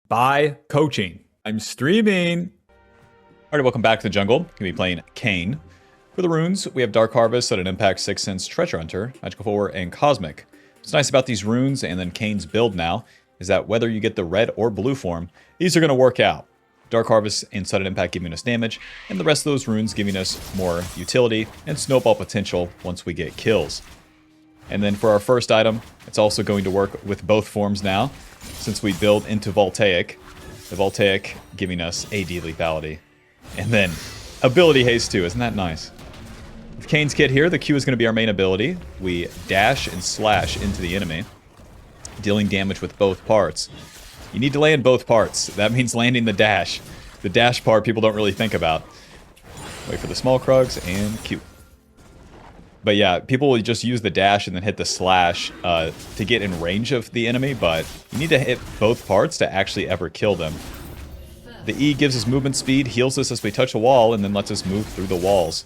by coaching. I'm streaming. Alright, welcome back to the jungle. Gonna be playing KAYN. For the runes, we have Dark Harvest, Sudden Impact, Sixth Sense, Treasure Hunter, Magical Forward, and Cosmic. What's nice about these runes and then KAYN's build now is that whether you get the red or blue form, these are going to work out. Dark Harvest and Sudden Impact giving us damage, and the rest of those runes giving us more utility and snowball potential once we get kills. And then for our first item, it's also going to work with both forms now, since we build into Voltaic. The Voltaic giving us AD lethality. And then ability haste too, isn't that nice? With KAYN's kit here, the Q is going to be our main ability. We dash and slash into the enemy, dealing damage with both parts. You need to land both parts. That means landing the dash. The dash part people don't really think about. Wait for the small krugs and Q. But yeah, people will just use the dash and then hit the slash to get in range of the enemy, but you need to hit both parts to actually ever kill them. The E gives us movement speed, heals us as we touch a wall, and then lets us move through the walls.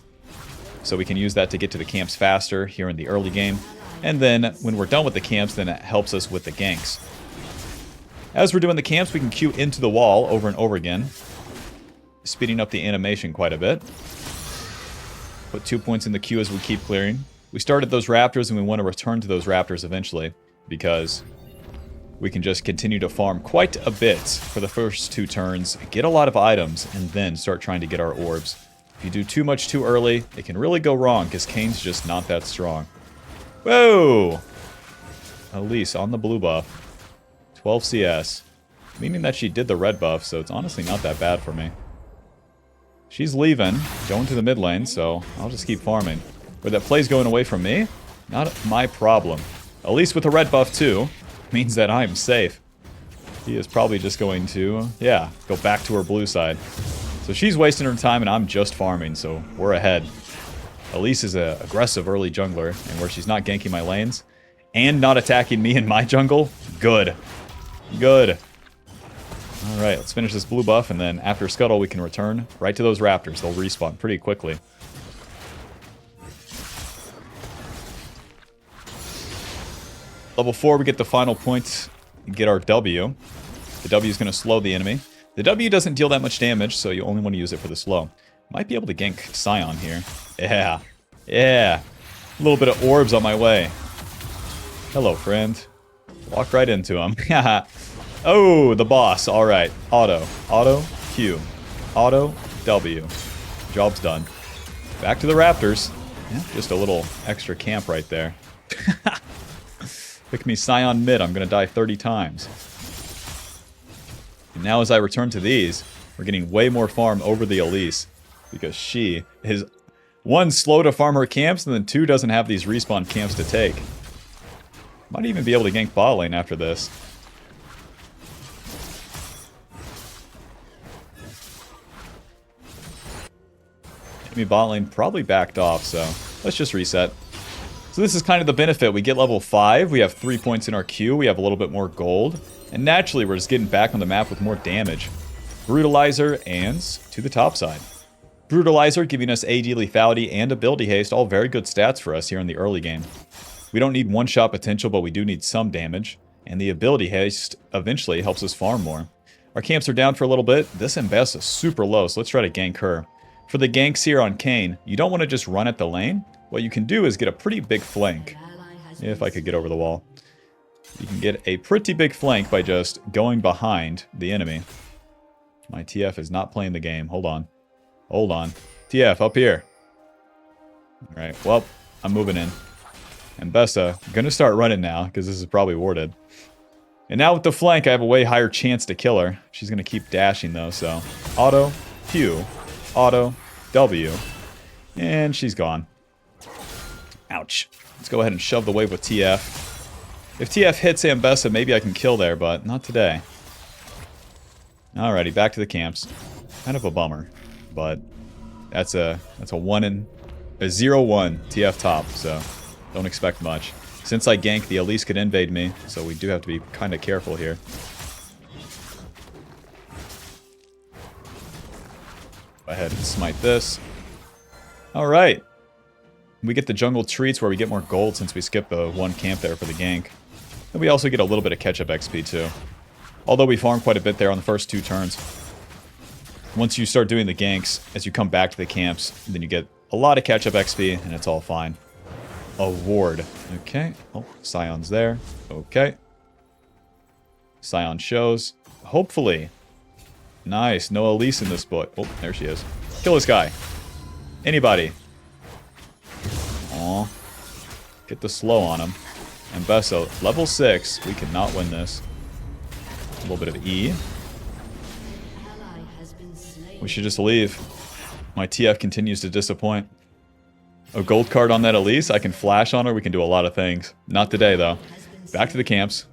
So we can use that to get to the camps faster here in the early game. And then when we're done with the camps, then it helps us with the ganks. As we're doing the camps, we can Q into the wall over and over again, speeding up the animation quite a bit. Put 2 points in the queue as we keep clearing. We started those raptors and we want to return to those raptors eventually because we can just continue to farm quite a bit for the first 2 turns, get a lot of items, and then start trying to get our orbs. If you do too much too early, it can really go wrong because KAYN's just not that strong. Whoa! Elise on the blue buff. 12 CS. Meaning that she did the red buff, so it's honestly not that bad for me. She's leaving, going to the mid lane, so I'll just keep farming. Where that play's going away from me, not my problem. At least with the red buff too, means that I'm safe. He is probably just going to, yeah, go back to her blue side. So she's wasting her time and I'm just farming, so we're ahead. Elise is an aggressive early jungler, and where she's not ganking my lanes, and not attacking me in my jungle, good. Good. Alright, let's finish this blue buff, and then after Scuttle we can return right to those raptors. They'll respawn pretty quickly. Level 4, we get the final point and get our W. The W is going to slow the enemy. The W doesn't deal that much damage, so you only want to use it for the slow. Might be able to gank Scion here. Yeah. Yeah. A little bit of orbs on my way. Hello, friend. Walk right into him. Oh, the boss. Alright. Auto. Auto. Q. Auto. W. Job's done. Back to the raptors. Yeah, just a little extra camp right there. Pick me Scion mid. I'm going to die 30 times. And now as I return to these, we're getting way more farm over the Elise. Because she is, 1, slow to farm her camps, and then 2, doesn't have these respawn camps to take. Might even be able to gank bot lane after this. Enemy bot lane probably backed off, so let's just reset. So this is kind of the benefit. We get level 5, we have 3 points in our queue, we have a little bit more gold, and naturally we're just getting back on the map with more damage. Brutalizer and to the top side. Brutalizer giving us AD lethality and ability haste, all very good stats for us here in the early game. We don't need one-shot potential, but we do need some damage, and the ability haste eventually helps us farm more. Our camps are down for a little bit. This Mbessa is super low, so let's try to gank her. For the ganks here on KAYN, you don't want to just run at the lane. What you can do is get a pretty big flank. If I could get over the wall. You can get a pretty big flank by just going behind the enemy. My TF is not playing the game. Hold on. Hold on. TF, up here. Alright, well, I'm moving in. Mbessa, I'm going to start running now, because this is probably warded. And now with the flank, I have a way higher chance to kill her. She's going to keep dashing, though, so... Auto, Q, auto, W, and she's gone. Ouch. Let's go ahead and shove the wave with TF. If TF hits Mbessa, maybe I can kill there, but not today. Alrighty, back to the camps. Kind of a bummer, but that's a 0-1 TF top, so don't expect much. Since I gank, the Elise could invade me, so we do have to be kind of careful here. Go ahead and smite this. Alright. We get the jungle treats where we get more gold since we skipped the 1 camp there for the gank. And we also get a little bit of catch-up XP too. Although we farmed quite a bit there on the first 2 turns. Once you start doing the ganks, as you come back to the camps, then you get a lot of catch-up XP, and it's all fine. A ward. Okay. Oh, Scion's there. Okay. Scion shows. Hopefully. Nice. No Elise in this book. Oh, there she is. Kill this guy. Anybody. Aw. Get the slow on him. And Besso, level 6. We cannot win this. A little bit of E. We should just leave. My TF continues to disappoint. A gold card on that Elise. I can flash on her. We can do a lot of things. Not today, though. Back to the camps.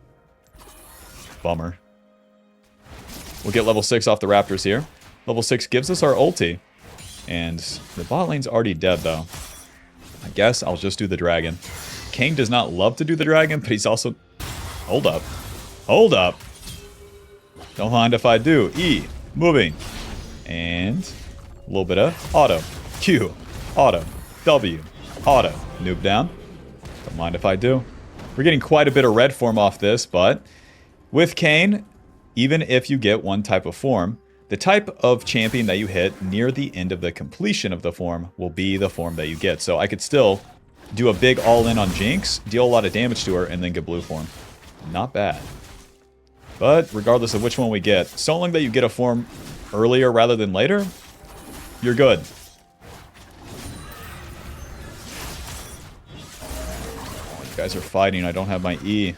Bummer. We'll get level 6 off the Raptors here. Level 6 gives us our ulti. And the bot lane's already dead, though. I guess I'll just do the dragon. KAYN does not love to do the dragon, but he's also... Hold up. Hold up. Don't mind if I do. E. Moving. And a little bit of auto. Q. Auto. W. Auto. Noob down. Don't mind if I do. We're getting quite a bit of red form off this, but with KAYN, even if you get one type of form, the type of champion that you hit near the end of the completion of the form will be the form that you get. So I could still do a big all-in on Jinx, deal a lot of damage to her, and then get blue form. Not bad. But regardless of which one we get, so long that you get a form earlier rather than later, you're good. Oh, you guys are fighting. I don't have my E.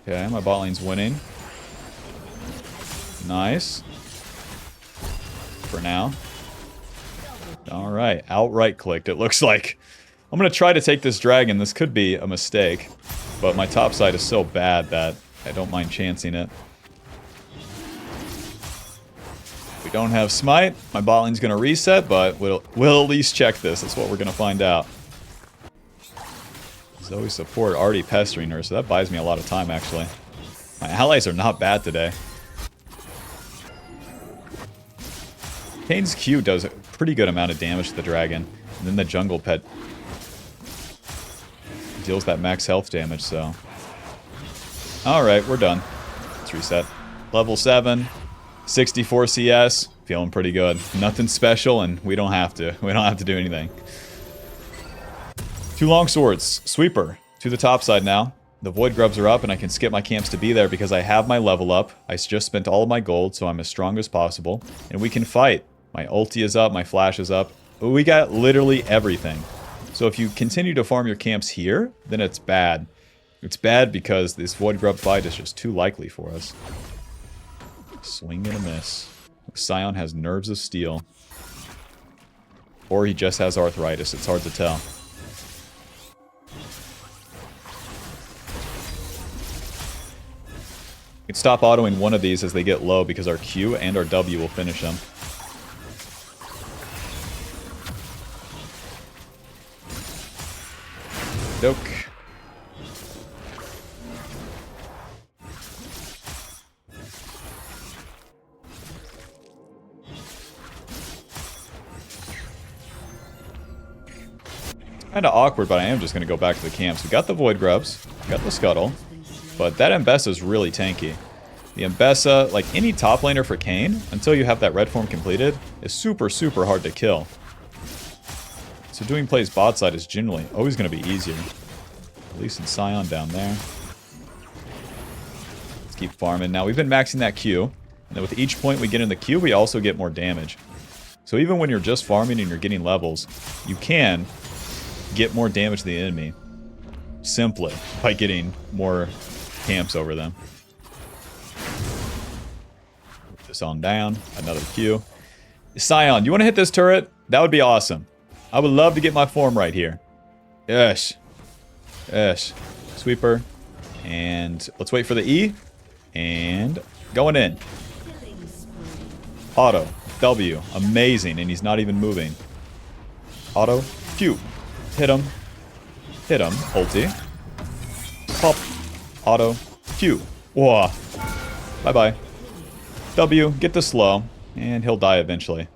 Okay, my bot lane's winning. Nice. For now. Alright, outright clicked, it looks like. I'm going to try to take this dragon. This could be a mistake. But my top side is so bad that I don't mind chancing it. We don't have smite. My bot lane's going to reset, but we'll at least check this. That's what we're going to find out. Zoe support already pestering her, so that buys me a lot of time, actually. My allies are not bad today. KAYN's Q does a pretty good amount of damage to the dragon. And then the jungle pet deals that max health damage, so... Alright, we're done. Let's reset. Level 7, 64 CS. Feeling pretty good. Nothing special, and we don't have to. We don't have to do anything. 2 long swords. Sweeper. To the top side now. The void grubs are up, and I can skip my camps to be there because I have my level up. I just spent all of my gold, so I'm as strong as possible. And we can fight. My ulti is up, my flash is up. We got literally everything. So if you continue to farm your camps here, then it's bad. It's bad because this void grub fight is just too likely for us. Swing and a miss. Scion has nerves of steel. Or he just has arthritis. It's hard to tell. We can stop autoing one of these as they get low because our Q and our W will finish them. Doke. Kinda awkward, but I am just gonna go back to the camps. We got the Void Grubs, got the Scuttle, but that Mbessa is really tanky. The Mbessa, like any top laner for KAYN, until you have that red form completed, is super, super hard to kill. So doing plays bot side is generally always going to be easier. At least in Scion down there. Let's keep farming. Now we've been maxing that Q. And then with each point we get in the Q, we also get more damage. So even when you're just farming and you're getting levels, you can get more damage to the enemy. Simply by getting more camps over them. Put this on down. Another Q. Scion, you want to hit this turret? That would be awesome. I would love to get my form right here. Yes. Yes. Sweeper. And let's wait for the E. And going in. Auto. W. Amazing. And he's not even moving. Auto. Q. Hit him. Hit him. Ulti. Pop. Auto. Q. Whoa. Bye-bye. W. Get the slow. And he'll die eventually.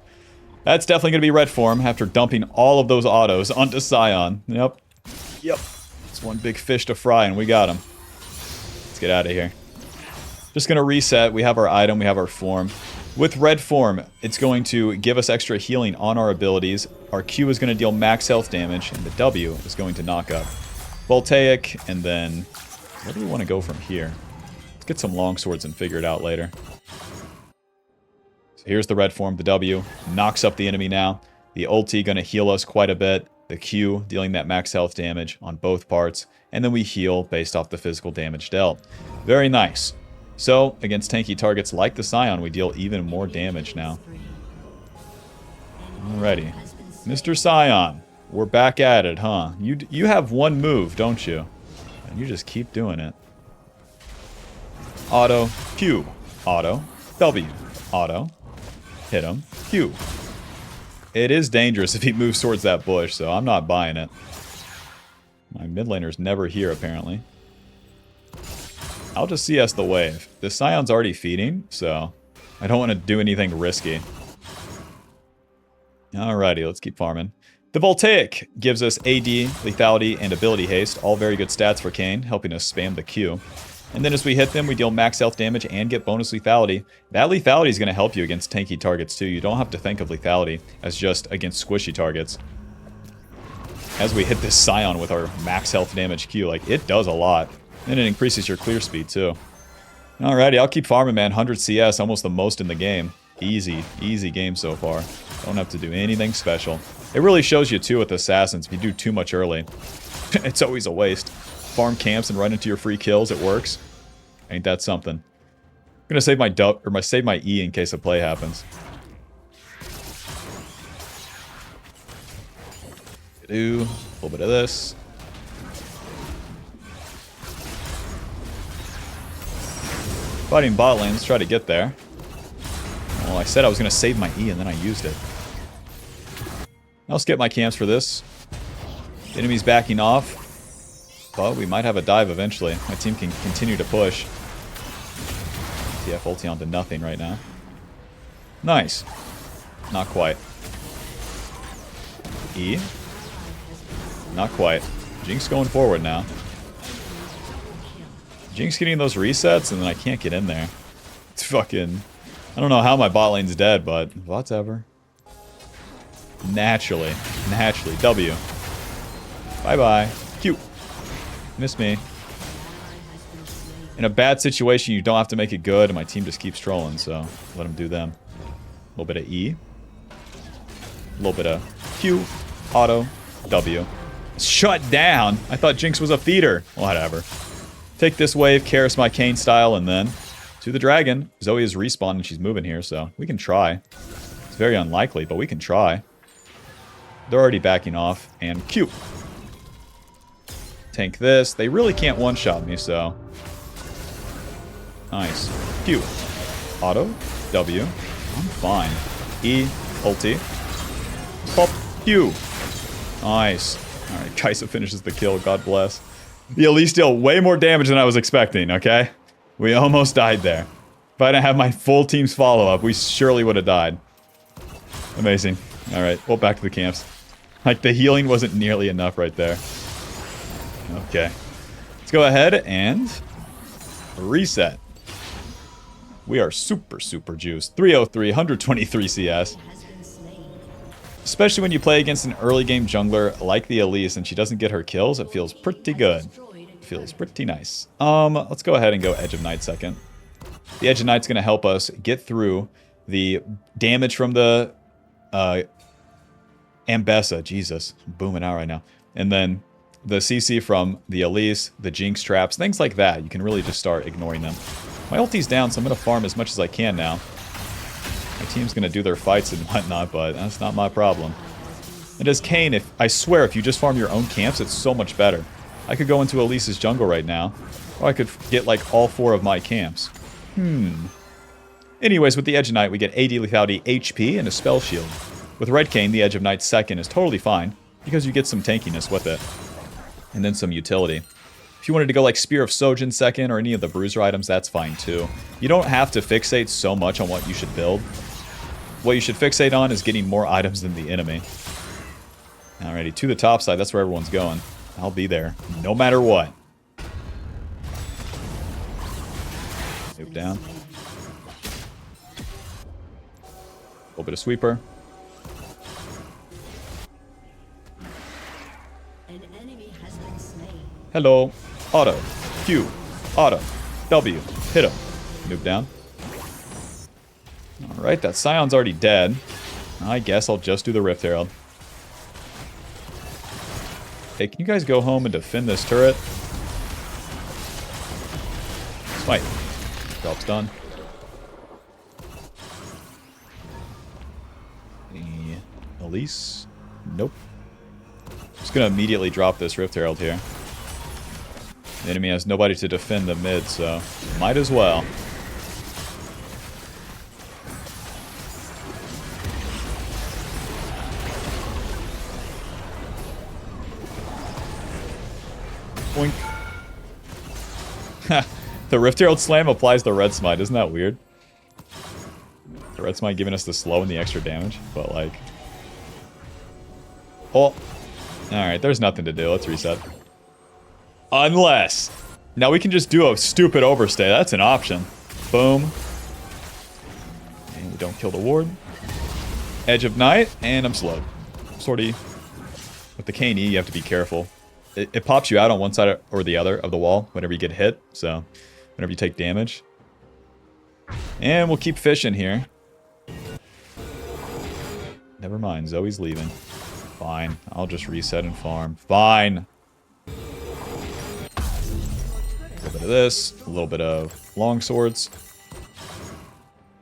That's definitely going to be red form after dumping all of those autos onto Scion. Yep. Yep. It's one big fish to fry, and we got him. Let's Let's get out of here. Just going to reset. We have our item. We have our form. With red form, it's going to give us extra healing on our abilities. Our Q is going to deal max health damage, and the W is going to knock up Voltaic, and then where do we want to go from here? Let's get some longswords and figure it out later. So here's the red form. The W knocks up the enemy now. The ulti going to heal us quite a bit. The Q dealing that max health damage on both parts. And then we heal based off the physical damage dealt. Very nice. So, against tanky targets like the Scion, we deal even more damage now. Alrighty. Mr. Scion, we're back at it, huh? You have one move, don't you? And you just keep doing it. Auto, Q. Auto, W. Auto. Hit him. Q. It is dangerous if he moves towards that bush, so I'm not buying it. My mid laner's never here, apparently. I'll just CS the wave. The Scion's already feeding, so I don't want to do anything risky. Alrighty, let's keep farming. The Voltaic gives us AD, lethality, and ability haste. All very good stats for Kayn, helping us spam the Q. And then as we hit them, we deal max health damage and get bonus lethality. That lethality is going to help you against tanky targets too. You don't have to think of lethality as just against squishy targets. As we hit this Scion with our max health damage Q, like, it does a lot. And it increases your clear speed too. Alrighty, I'll keep farming, man. 100 CS, almost the most in the game. Easy, easy game so far. Don't have to do anything special. It really shows you too with Assassins. If you do too much early, it's always a waste. Farm camps and run into your free kills, it works. Ain't that something? I'm gonna save my save my E in case a play happens. Do a little bit of this. Fighting bot lane, let's try to get there. Well, I said I was going to save my E and then I used it. I'll skip my camps for this. The enemy's backing off. But we might have a dive eventually. My team can continue to push. TF ulti onto nothing right now. Nice. Not quite. E. Not quite. Jinx going forward now. Jinx getting those resets, and then I can't get in there. It's fucking... I don't know how my bot lane's dead, but whatever. Naturally. Naturally. W. Bye-bye. Q. Miss me. In a bad situation, you don't have to make it good, and my team just keeps trolling, so let them do them. A little bit of E. A little bit of Q. Auto. W. Shut down! I thought Jinx was a feeder. Whatever. Take this wave, Karis my Kayn style, and then to the dragon. Zoe is respawned and she's moving here, so we can try. It's very unlikely, but we can try. They're already backing off, and Q. Tank this. They really can't one-shot me, so... Nice. Q. Auto. W. I'm fine. E. Ulti. Pop. Q. Nice. Alright, Kaisa finishes the kill. God bless. The Elise deal way more damage than I was expecting, okay? We almost died there. If I didn't have my full team's follow-up, we surely would have died. Amazing. Alright, well, back to the camps. Like, the healing wasn't nearly enough right there. Okay. Let's go ahead and... reset. We are super, super juiced. 303, 123 CS. Especially when you play against an early game jungler like the Elise and she doesn't get her kills, it feels pretty good. It feels pretty nice. Let's go ahead and go Edge of Night second. The Edge of Night's going to help us get through the damage from the Ambessa. Jesus, I'm booming out right now. And then the CC from the Elise, the Jinx traps, things like that. You can really just start ignoring them. My ulti's down, so I'm going to farm as much as I can now. My team's going to do their fights and whatnot, but that's not my problem. And as Kayn, I swear, if you just farm your own camps, it's so much better. I could go into Elise's jungle right now, or I could get, like, all 4 of my camps. Anyways, with the Edge of Night, we get AD lethality, HP, and a spell shield. With Red Kayn, the Edge of Night second is totally fine, because you get some tankiness with it. And then some utility. If you wanted to go like Spear of Sojin second or any of the Bruiser items, that's fine too. You don't have to fixate so much on what you should build. What you should fixate on is getting more items than the enemy. Alrighty, to the top side, that's where everyone's going. I'll be there, no matter what. Move down. A little bit of sweeper. Hello. Auto. Q. Auto. W. Hit him. Move down. Alright, that Scion's already dead. I guess I'll just do the Rift Herald. Hey, can you guys go home and defend this turret? Smite. Job's done. Elise? Nope. Just gonna immediately drop this Rift Herald here. The enemy has nobody to defend the mid, so might as well. Boink. The Rift Herald Slam applies the Red Smite. Isn't that weird? The Red Smite giving us the slow and the extra damage, but like... Oh. Alright, there's nothing to do. Let's reset. Unless... Now we can just do a stupid overstay. That's an option. Boom. And we don't kill the ward. Edge of Night, and I'm slowed. Sortie. With the KAYN, you have to be careful. It pops you out on one side or the other of the wall whenever you get hit, so whenever you take damage. And we'll keep fishing here. Never mind, Zoe's leaving. Fine, I'll just reset and farm. Fine! A little bit of this, a little bit of long swords.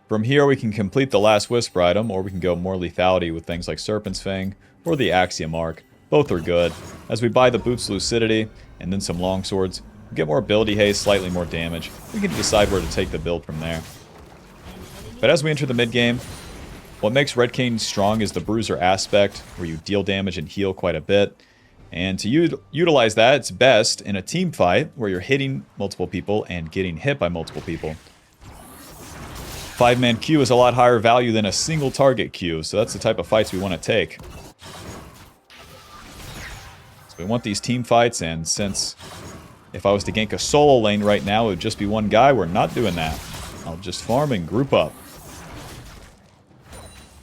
From here we can complete the last Whisper item, or we can go more lethality with things like Serpent's Fang or the Axiom Arc. Both are good. As we buy the Boots Lucidity and then some long swords, we get more ability haste, slightly more damage. We can decide where to take the build from there. But as we enter the mid game, what makes Red Kayn strong is the Bruiser aspect, where you deal damage and heal quite a bit. And to utilize that, it's best in a team fight where you're hitting multiple people and getting hit by multiple people. 5-man Q is a lot higher value than a single target Q, so that's the type of fights we want to take. We want these team fights, and since if I was to gank a solo lane right now, it would just be one guy. We're not doing that. I'll just farm and group up.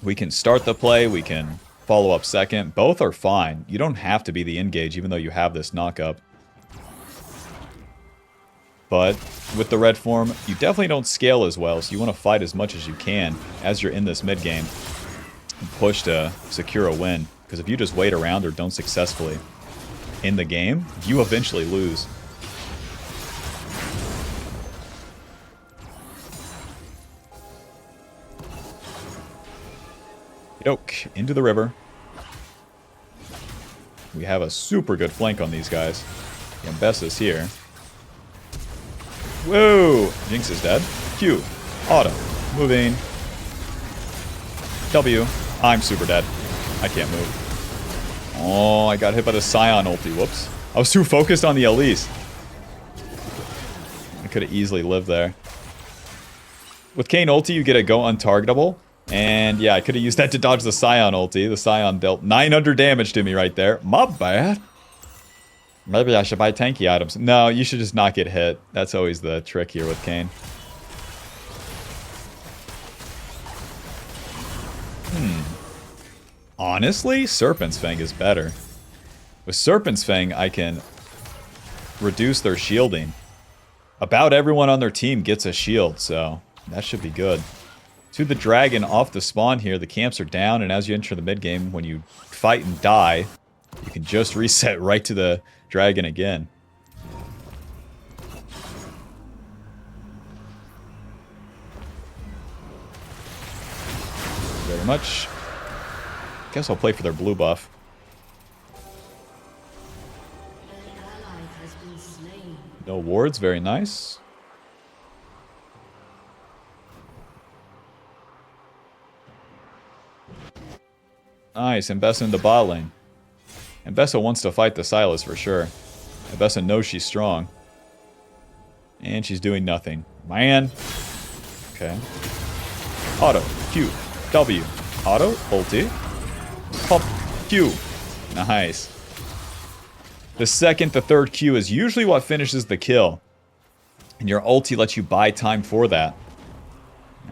We can start the play, we can follow up second. Both are fine. You don't have to be the engage, even though you have this knock-up. But with the red form, you definitely don't scale as well, so you want to fight as much as you can as you're in this mid game. And push to secure a win, because if you just wait around or don't successfully in the game, you eventually lose. Yoke, into the river. We have a super good flank on these guys. Yambesa's here. Whoa! Jinx is dead. Q. Auto. Moving. W. I'm super dead. I can't move. Oh, I got hit by the Scion ulti. Whoops. I was too focused on the Elise. I could have easily lived there. With KAYN ulti, you get a go untargetable. And yeah, I could have used that to dodge the Scion ulti. The Scion dealt 900 damage to me right there. My bad. Maybe I should buy tanky items. No, you should just not get hit. That's always the trick here with KAYN. Honestly, Serpent's Fang is better. With Serpent's Fang, I can reduce their shielding. About everyone on their team gets a shield, so that should be good. To the dragon off the spawn here, the camps are down, and as you enter the mid game, when you fight and die, you can just reset right to the dragon again. Very much. Guess I'll play for their blue buff. No wards, very nice. Nice, Mbessa in the bot lane. Mbessa wants to fight the Silas for sure. Mbessa knows she's strong. And she's doing nothing. Man. Okay. Auto. Q. W. Auto. Ulti. Pop. Q. Nice. The second, the third Q is usually what finishes the kill. And your ulti lets you buy time for that.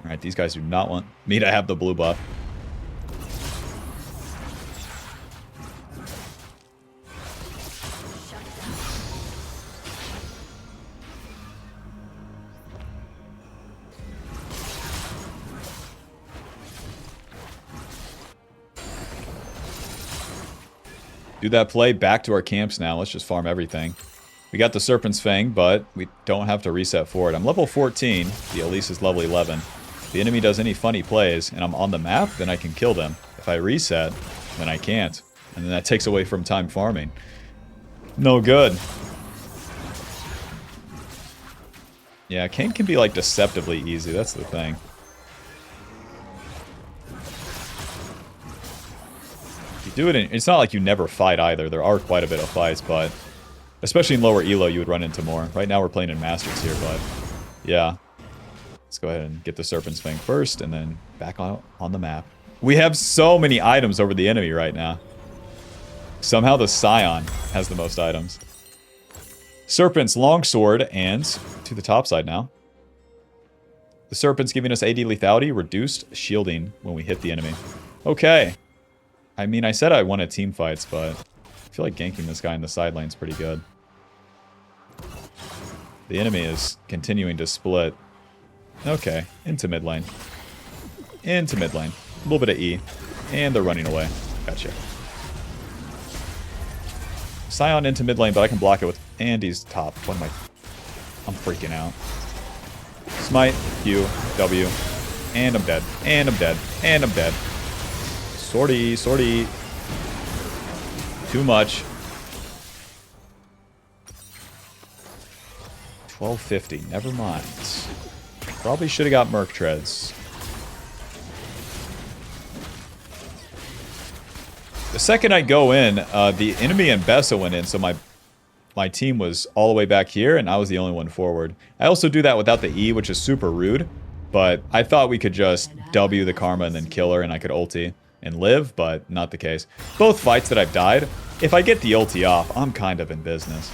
Alright, these guys do not want me to have the blue buff. Do that play, back to our camps now. Let's just farm everything. We got the Serpent's Fang, but we don't have to reset for it. I'm level 14. The Elise is level 11. If the enemy does any funny plays and I'm on the map, then I can kill them. If I reset, then I can't. And then that takes away from time farming. No good. Yeah, Kayn can be like deceptively easy. That's the thing. Do it it's not like you never fight either. There are quite a bit of fights, but especially in lower elo you would run into more. Right now we're playing in Masters here, but yeah. Let's go ahead and get the Serpent's Fang first and then back on the map. We have so many items over the enemy right now. Somehow the Scion has the most items. Serpent's Longsword and to the top side now. The Serpent's giving us AD lethality, reduced shielding when we hit the enemy. Okay. I mean, I said I wanted team fights, but I feel like ganking this guy in the side lane's pretty good. The enemy is continuing to split. Okay, into mid lane. Into mid lane. A little bit of E. And they're running away. Gotcha. Scion into mid lane, but I can block it with... And he's top. What am I... I'm freaking out. Smite, Q, W. And I'm dead. And I'm dead. And I'm dead. Sortie, sortie. Too much. 1250. Never mind. Probably should have got Merc Treads. The second I go in, the enemy and Bessa went in, so my team was all the way back here, and I was the only one forward. I also do that without the E, which is super rude, but I thought we could just W the Karma and then kill her, and I could ulti and live, but not the case. Both fights that I've died, if I get the ulti off, I'm kind of in business.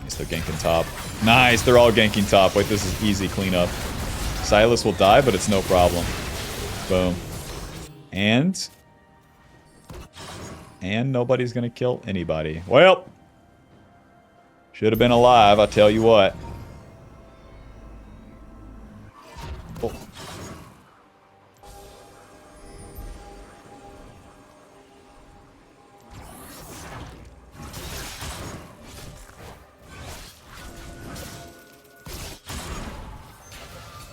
Nice, they're ganking top. Nice, they're all ganking top. Wait, this is easy cleanup. Silas will die, but it's no problem. Boom. And nobody's gonna kill anybody. Well, should have been alive, I'll tell you what. Oh.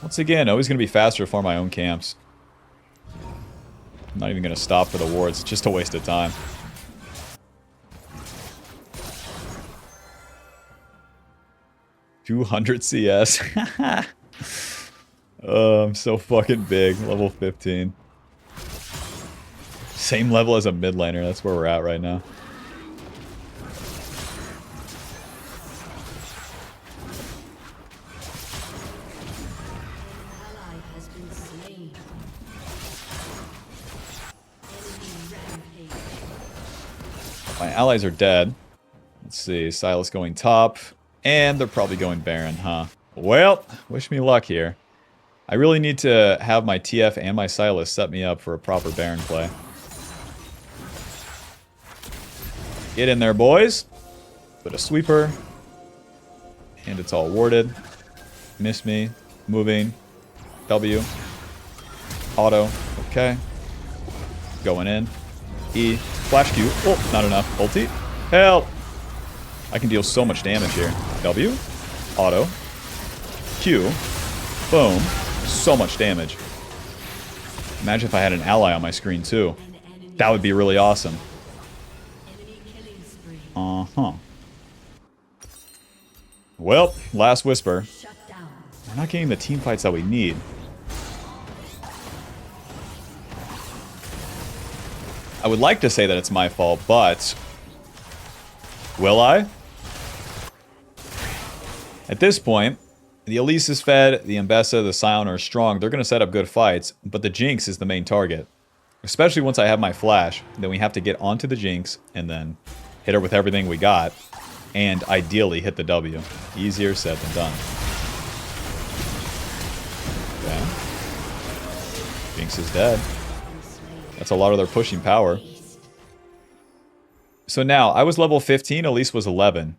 Once again, always going to be faster for my own camps. I'm not even going to stop for the wards. It's just a waste of time. $200 CS. Oh, I'm so fucking big. Level 15. Same level as a mid laner. That's where we're at right now. My allies are dead. Let's see. Silas going top. And they're probably going Baron, huh? Well, wish me luck here. I really need to have my TF and my Silas set me up for a proper Baron play. Get in there, boys. Put a sweeper. And it's all warded. Miss me. Moving. W. Auto. Okay. Going in. E. Flash Q. Oh, not enough. Ulti. Help! I can deal so much damage here. W. Auto. Q. Boom. So much damage. Imagine if I had an ally on my screen too. That would be really awesome. Uh-huh. Well, last whisper. We're not getting the team fights that we need. I would like to say that it's my fault, but... will I? At this point, the Elise is fed, the Mbessa, the Scion are strong. They're going to set up good fights, but the Jinx is the main target. Especially once I have my flash. Then we have to get onto the Jinx and then hit her with everything we got. and ideally hit the W. Easier said than done. Okay. Jinx is dead. That's a lot of their pushing power. So now, I was level 15, Elise was 11.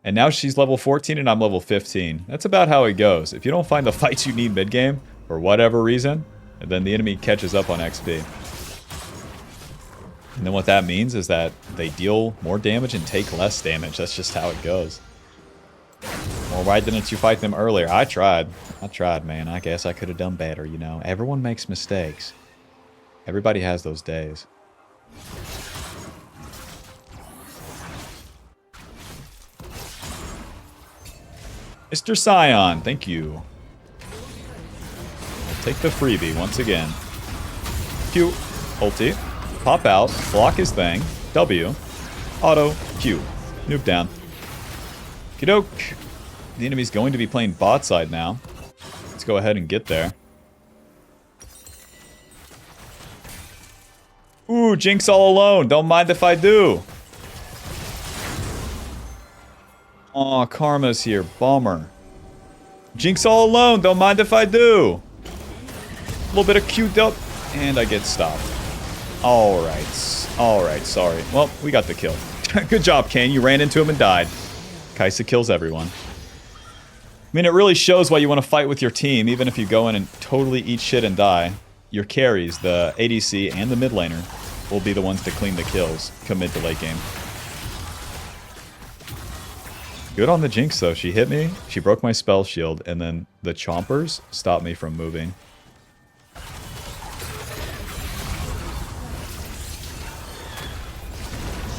And now she's level 14 and I'm level 15. That's about how it goes. If you don't find the fights you need mid-game, for whatever reason, then the enemy catches up on XP. And then what that means is that they deal more damage and take less damage. That's just how it goes. Well, why didn't you fight them earlier? I tried, man. I guess I could have done better, you know. Everyone makes mistakes. Everybody has those days. Mr. Scion, thank you. I'll take the freebie once again. Q, ulti, pop out, block his thing, W, auto, Q, noob down. Kidoke. The enemy's going to be playing bot side now. Let's go ahead and get there. Ooh, Jinx all alone. Don't mind if I do. Aw, Karma's here. Bummer. Jinx all alone. Don't mind if I do. A little bit of queued up. And I get stopped. Alright. Alright, sorry. Well, we got the kill. Good job, KAYN. You ran into him and died. Kai'Sa kills everyone. I mean, it really shows why you want to fight with your team, even if you go in and totally eat shit and die. Your carries, the ADC and the mid laner, will be the ones to clean the kills, come mid to late game. Good on the Jinx, though. She hit me, she broke my spell shield, and then the chompers stopped me from moving.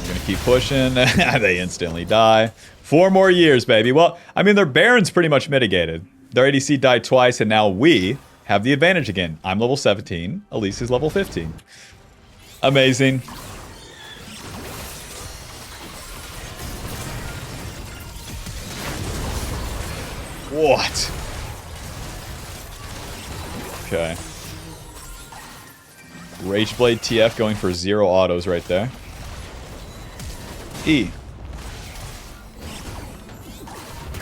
I'm gonna keep pushing. They instantly die. 4 more years, baby. Well, I mean, their Baron's pretty much mitigated. Their ADC died twice, and now we have the advantage again. I'm level 17. Elise is level 15. Amazing. What? Okay. Rageblade TF going for 0 autos right there. E.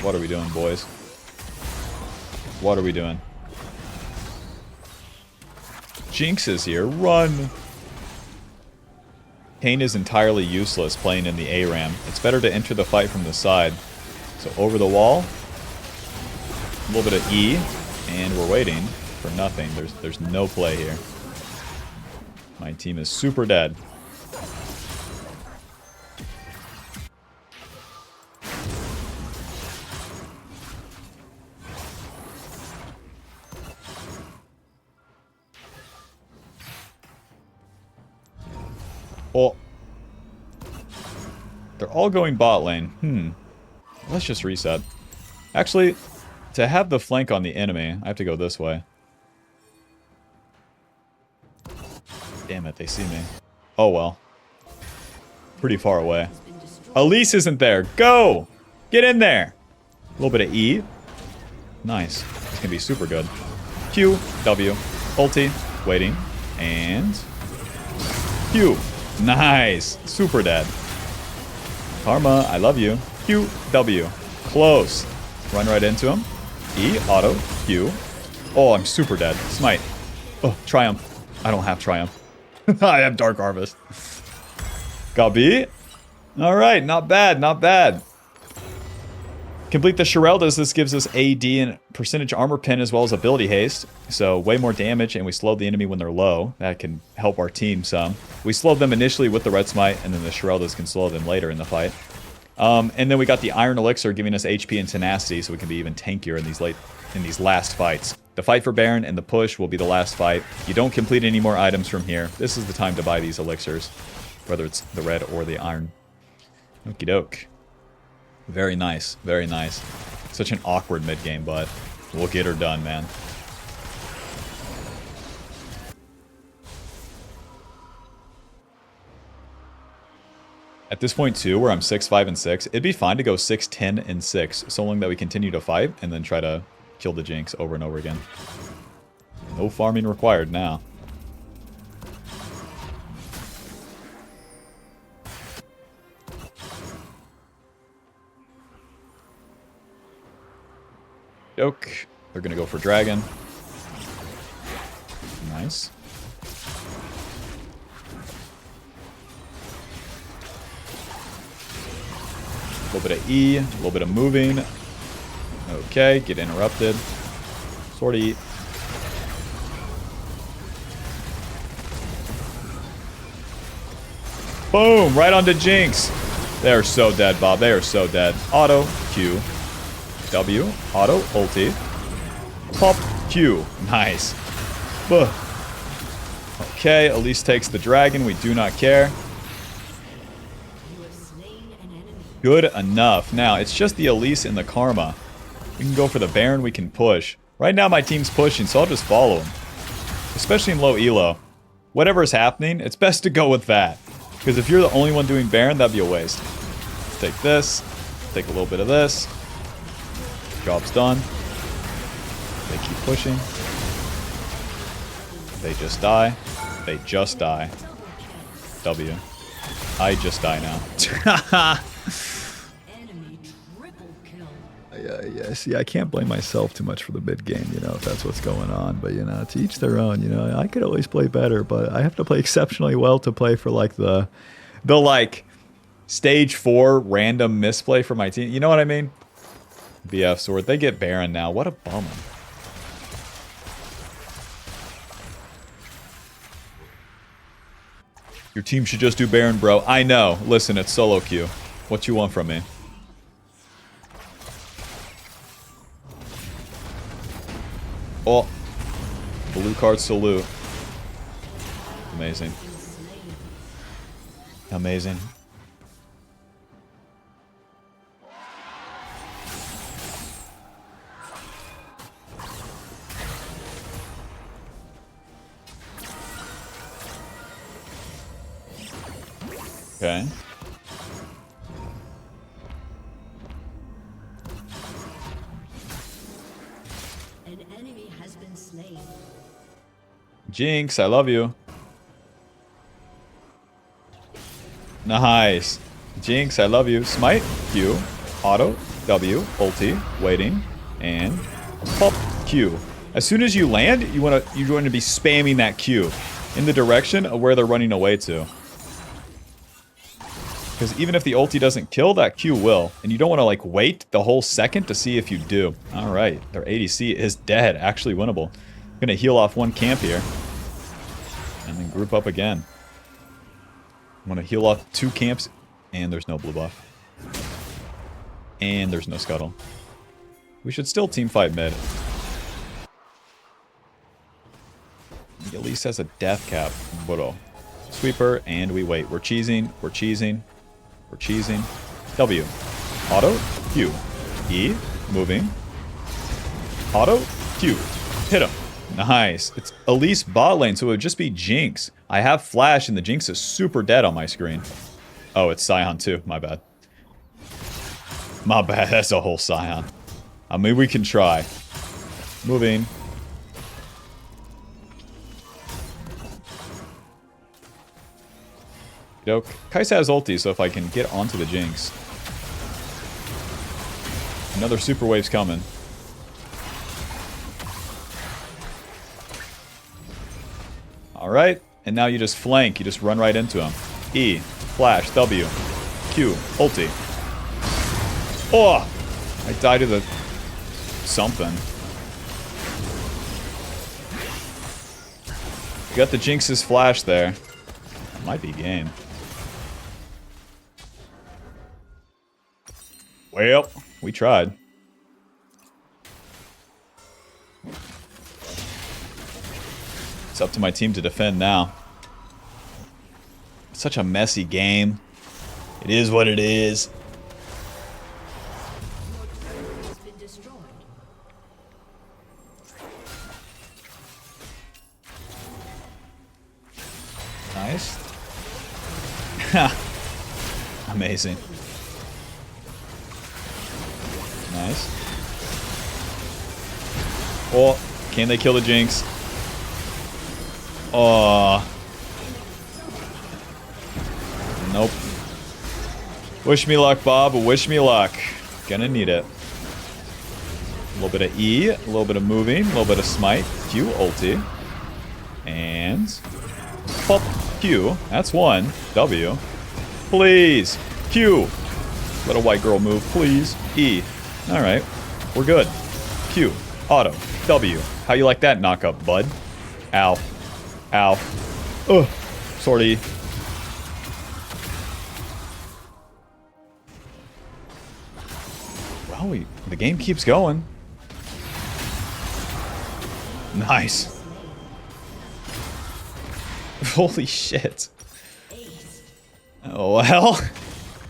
What are we doing, boys? What are we doing? Jinx is here. Run! KAYN is entirely useless playing in the ARAM. It's better to enter the fight from the side. So over the wall. A little bit of E. And we're waiting for nothing. There's no play here. My team is super dead. Well, they're all going bot lane. Let's just reset. Actually, to have the flank on the enemy, I have to go this way. Damn it, they see me. Oh well. Pretty far away. Elise isn't there. Go! Get in there! A little bit of E. Nice. It's gonna be super good. Q, W, ulti, waiting, and Q. Nice. Super dead. Karma, I love you. Q, W. Close. Run right into him. E, auto, Q. Oh, I'm super dead. Smite. Oh, Triumph. I don't have Triumph. I have Dark Harvest. Got B. Alright, not bad, not bad. Complete the Shireldas. This gives us AD and percentage armor pin as well as ability haste. So way more damage, and we slow the enemy when they're low. That can help our team some. We slowed them initially with the Red Smite, and then the Shireldas can slow them later in the fight. And then we got the Iron Elixir giving us HP and tenacity, so we can be even tankier in these last fights. The fight for Baron and the push will be the last fight. You don't complete any more items from here. This is the time to buy these elixirs, whether it's the red or the iron. Okie doke. Very nice, very nice. Such an awkward mid-game, but we'll get her done, man. At this point, too, where I'm 6, 5, and 6, it'd be fine to go 6, 10, and 6, so long that we continue to fight and then try to kill the Jinx over and over again. No farming required now. Joke. They're gonna go for dragon. Nice. A little bit of E, a little bit of moving. Okay, get interrupted. Sword E. Boom! Right onto Jinx. They are so dead, Bob. They are so dead. Auto, Q, W, auto, ulti. Pop, Q. Nice. Buh. Okay, Elise takes the dragon. We do not care. Good enough. Now, it's just the Elise and the Karma. We can go for the Baron. We can push. Right now, my team's pushing, so I'll just follow him. Especially in low elo. Whatever is happening, it's best to go with that. Because if you're the only one doing Baron, that'd be a waste. Let's take this. Take a little bit of this. Job's done. They keep pushing. They just die. They just die. W. I just die now. Yeah, see, I can't blame myself too much for the mid game, you know, if that's what's going on. But, you know, to each their own, you know. I could always play better, but I have to play exceptionally well to play for, like, the like, stage 4 random misplay for my team. You know what I mean? BF sword. They get Baron now. What a bummer. Your team should just do Baron, bro. I know. Listen, it's solo queue. What you want from me? Oh. Blue card salute. Amazing. Amazing. Okay. An enemy has been slain. Jinx, I love you. Nice. Jinx, I love you. Smite, Q, auto, W, ulti, waiting, and pop, Q. As soon as you land, you want to be spamming that Q in the direction of where they're running away to. Because even if the ulti doesn't kill, that Q will. And you don't want to, like, wait the whole second to see if you do. Alright, their ADC is dead. Actually winnable. I'm going to heal off one camp here. And then group up again. I'm going to heal off 2 camps. And there's no blue buff. And there's no scuttle. We should still team fight mid. He at least has a death cap. Whoa. Sweeper, and we wait. We're cheesing. We're cheesing. We're cheesing. W. Auto. Q. E. Moving. Auto. Q. Hit him. Nice. It's Elise bot lane, so it would just be Jinx. I have Flash, and the Jinx is super dead on my screen. Oh, it's Scion too. My bad. My bad. That's a whole Scion. I mean, we can try. Moving. Doke. Kai'Sa has ulti, so if I can get onto the Jinx. Another super wave's coming. Alright, and now you just flank. You just run right into him. E, flash, W, Q, ulti. Oh! I died to the... something. You got the Jinx's flash there. That might be game. Well, we tried. It's up to my team to defend now. It's such a messy game. It is what it is. Nice. Amazing. Nice. Oh, can they kill the Jinx? Oh. Nope. Wish me luck, Bob. Wish me luck. Gonna need it. little bit of E, a little bit of moving, a little bit of smite. Q, ulti. And... pop, Q. That's one. W. Please. Q. Let a white girl move, please. E. Alright. We're good. Q. Auto. W. How you like that knock-up, bud? Ow. Ow. Ugh. Sorty. Well, the game keeps going. Nice. Holy shit. Oh, well.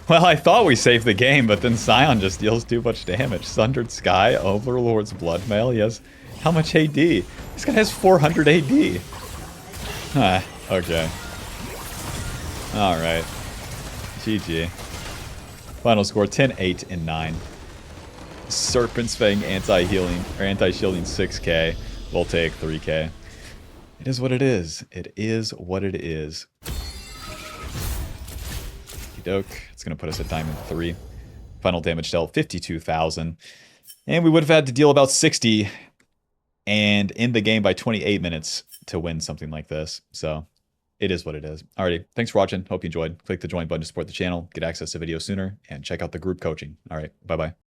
Well, I thought we saved the game, but then Sion just deals too much damage. Sundered Sky, Overlord's Bloodmail. He has how much AD? This guy has 400 AD. Ah, okay. Alright. GG. Final score 10, 8, and 9. Serpent's Fang anti-healing, or anti-shielding 6k. Voltaic 3k. It is what it is. It is what it is. Doke. It's going to put us at Diamond 3. Final damage dealt 52,000. And we would have had to deal about 60 and end the game by 28 minutes to win something like this. So it is what it is. Alrighty. Thanks for watching. Hope you enjoyed. Click the join button to support the channel, get access to videos sooner, and check out the group coaching. Alright. Bye-bye.